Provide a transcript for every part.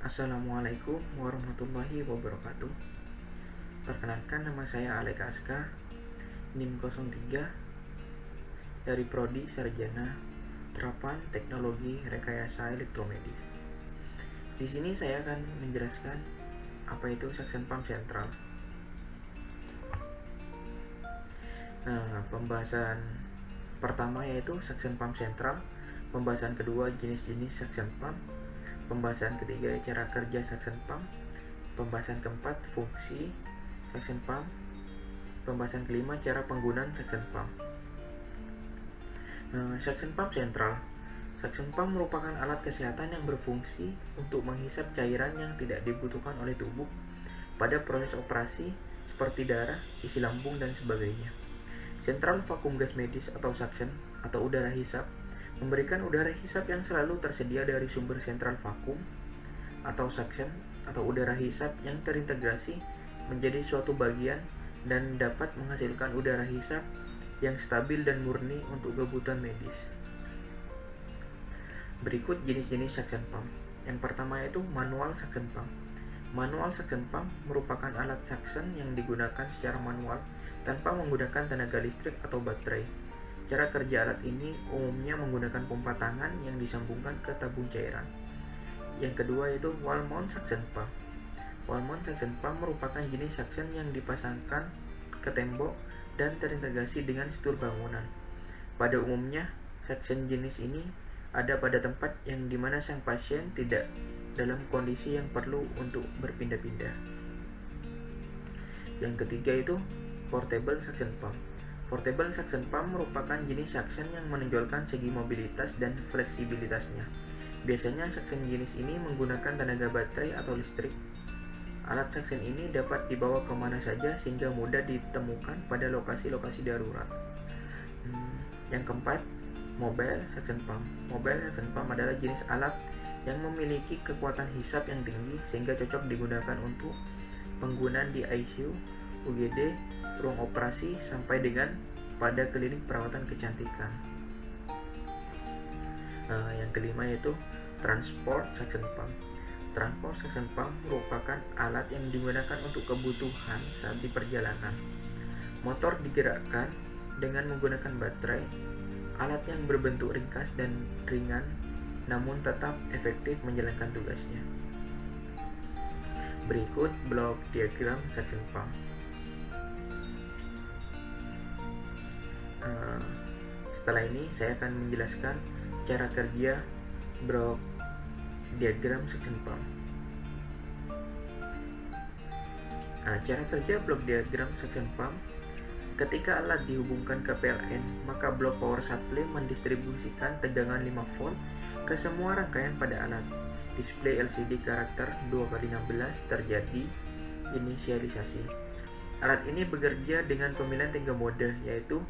Assalamualaikum warahmatullahi wabarakatuh. Perkenalkan, nama saya Alek Aska, NIM 03 dari Prodi Sarjana Terapan Teknologi Rekayasa Elektromedis. Di sini saya akan menjelaskan apa itu suction pump sentral. Pembahasan pertama yaitu suction pump sentral, pembahasan kedua jenis-jenis suction pump, pembahasan ketiga cara kerja suction pump, pembahasan keempat fungsi suction pump, pembahasan kelima cara penggunaan suction pump. Suction pump sentral. Suction pump merupakan alat kesehatan yang berfungsi untuk menghisap cairan yang tidak dibutuhkan oleh tubuh pada proses operasi seperti darah, isi lambung, dan sebagainya. Central vacuum gas medis atau suction atau udara hisap memberikan udara hisap yang selalu tersedia dari sumber sentral vakum atau suction atau udara hisap yang terintegrasi menjadi suatu bagian dan dapat menghasilkan udara hisap yang stabil dan murni untuk kebutuhan medis. Berikut jenis-jenis suction pump. Yang pertama yaitu manual suction pump. Manual suction pump merupakan alat suction yang digunakan secara manual tanpa menggunakan tenaga listrik atau baterai. Cara kerja alat ini umumnya menggunakan pompa tangan yang disambungkan ke tabung cairan. Yang kedua yaitu wall mount suction pump. Wall mount suction pump merupakan jenis suction yang dipasangkan ke tembok dan terintegrasi dengan struktur bangunan. Pada umumnya, suction jenis ini ada pada tempat yang dimana sang pasien tidak dalam kondisi yang perlu untuk berpindah-pindah. Yang ketiga itu portable suction pump. Portable suction pump merupakan jenis suction yang menonjolkan segi mobilitas dan fleksibilitasnya. Biasanya suction jenis ini menggunakan tenaga baterai atau listrik. Alat suction ini dapat dibawa kemana saja sehingga mudah ditemukan pada lokasi-lokasi darurat. Yang keempat, mobile suction pump. Mobile suction pump adalah jenis alat yang memiliki kekuatan hisap yang tinggi sehingga cocok digunakan untuk penggunaan di ICU, UGD, ruang operasi, sampai dengan pada klinik perawatan kecantikan. Yang kelima yaitu transport suction pump. Transport suction pump merupakan alat yang digunakan untuk kebutuhan saat di perjalanan. Motor digerakkan dengan menggunakan baterai. Alat yang berbentuk ringkas dan ringan namun tetap efektif menjalankan tugasnya. Berikut blok diagram suction pump. Setelah ini saya akan menjelaskan cara kerja blok diagram suction pump. Cara kerja blok diagram suction pump: ketika alat dihubungkan ke PLN, maka blok power supply mendistribusikan tegangan 5 volt ke semua rangkaian pada alat. Display LCD karakter 2x16 terjadi inisialisasi. Alat ini bekerja dengan pemilihan 3 mode, yaitu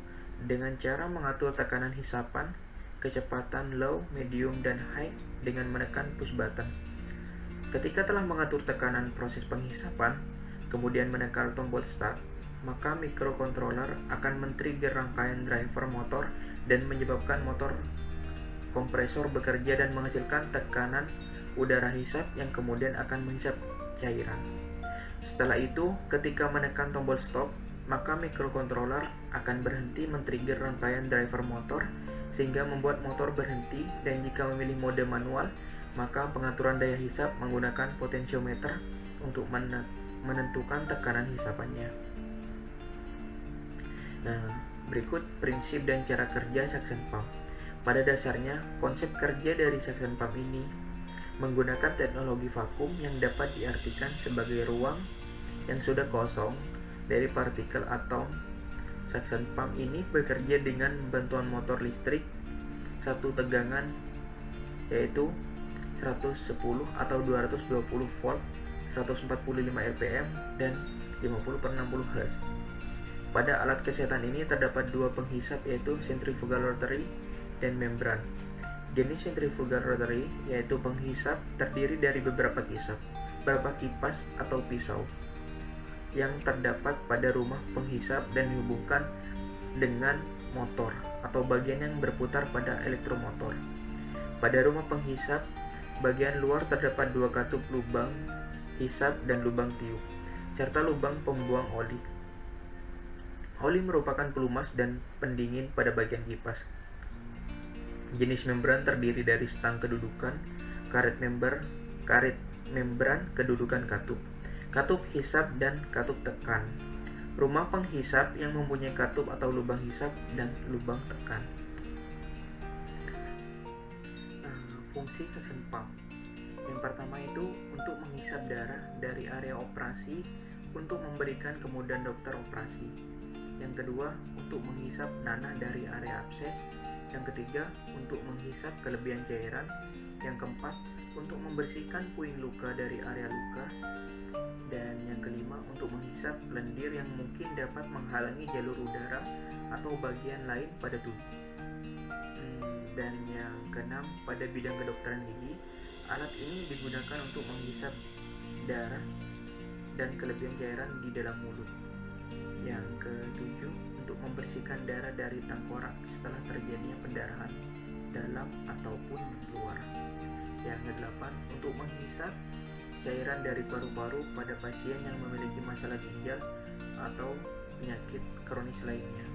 dengan cara mengatur tekanan hisapan, kecepatan low, medium, dan high dengan menekan push button. Ketika telah mengatur tekanan proses penghisapan, kemudian menekan tombol start, maka microcontroller akan men-trigger rangkaian driver motor dan menyebabkan motor kompresor bekerja dan menghasilkan tekanan udara hisap yang kemudian akan menghisap cairan. Setelah itu, ketika menekan tombol stop, maka microcontroller akan berhenti men-trigger rangkaian driver motor sehingga membuat motor berhenti, dan jika memilih mode manual, maka pengaturan daya hisap menggunakan potensiometer untuk menentukan tekanan hisapannya. Berikut prinsip dan cara kerja suction pump. Pada dasarnya, konsep kerja dari suction pump ini menggunakan teknologi vakum yang dapat diartikan sebagai ruang yang sudah kosong dari partikel atom. Suction pump ini bekerja dengan bantuan motor listrik satu tegangan, yaitu 110 atau 220 volt, 145 rpm, dan 50/60 Hz. Pada alat kesehatan ini terdapat dua penghisap, yaitu centrifugal rotary dan membran. Jenis centrifugal rotary yaitu penghisap terdiri dari beberapa kipas atau pisau yang terdapat pada rumah penghisap dan dihubungkan dengan motor atau bagian yang berputar pada elektromotor. Pada rumah penghisap Bagian luar terdapat 2 katup lubang hisap dan lubang tiup, serta lubang pembuang oli. Oli merupakan pelumas dan pendingin pada bagian kipas. Jenis membran terdiri dari stang kedudukan, karet membran kedudukan katup, katup hisap dan katup tekan. Rumah penghisap yang mempunyai katup atau lubang hisap dan lubang tekan. Fungsi suction pump. Yang pertama itu untuk menghisap darah dari area operasi untuk memberikan kemudahan dokter operasi. Yang kedua, untuk menghisap nanah dari area abses. Yang ketiga, untuk menghisap kelebihan cairan. Yang keempat, untuk membersihkan puing luka dari area luka. Dan yang kelima, untuk menghisap lendir yang mungkin dapat menghalangi jalur udara atau bagian lain pada tubuh. Dan yang keenam, pada bidang kedokteran gigi, alat ini digunakan untuk menghisap darah dan kelebihan cairan di dalam mulut. Yang ketujuh, untuk membersihkan darah dari tengkorak setelah terjadinya pendarahan dalam ataupun luar. Yang kedelapan, untuk menghisap cairan dari paru-paru pada pasien yang memiliki masalah ginjal atau penyakit kronis lainnya.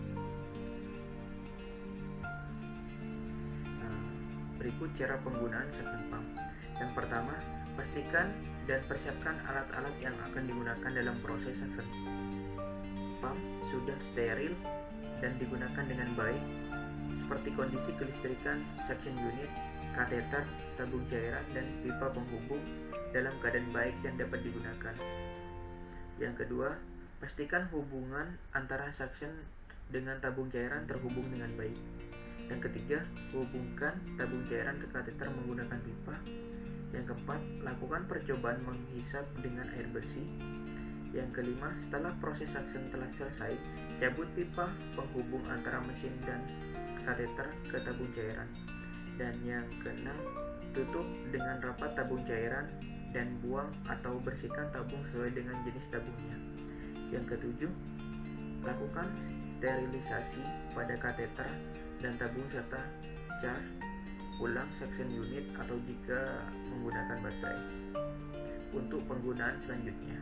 Berikut cara penggunaan suction pump. Yang pertama, pastikan dan persiapkan alat-alat yang akan digunakan dalam proses suction pump sudah steril dan digunakan dengan baik, seperti kondisi kelistrikan suction unit, kateter, tabung cairan, dan pipa penghubung dalam keadaan baik dan dapat digunakan. Yang kedua, pastikan hubungan antara suction dengan tabung cairan terhubung dengan baik. Yang ketiga, hubungkan tabung cairan ke kateter menggunakan pipa. Yang keempat, lakukan percobaan menghisap dengan air bersih. Yang kelima, setelah proses suction telah selesai, cabut pipa penghubung antara mesin dan kateter ke tabung cairan. Dan yang keenam, tutup dengan rapat tabung cairan dan buang atau bersihkan tabung sesuai dengan jenis tabungnya. Yang ketujuh, lakukan sterilisasi pada kateter dan tabung serta charge ulang suction unit atau jika menggunakan baterai untuk penggunaan selanjutnya.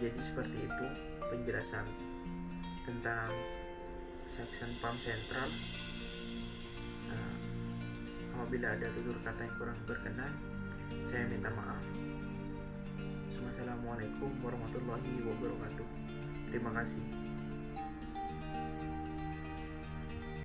Jadi seperti itu penjelasan tentang suction pump sentral. Apabila ada tutur kata yang kurang berkenan, saya minta maaf. Wassalamualaikum warahmatullahi wabarakatuh. Terima kasih.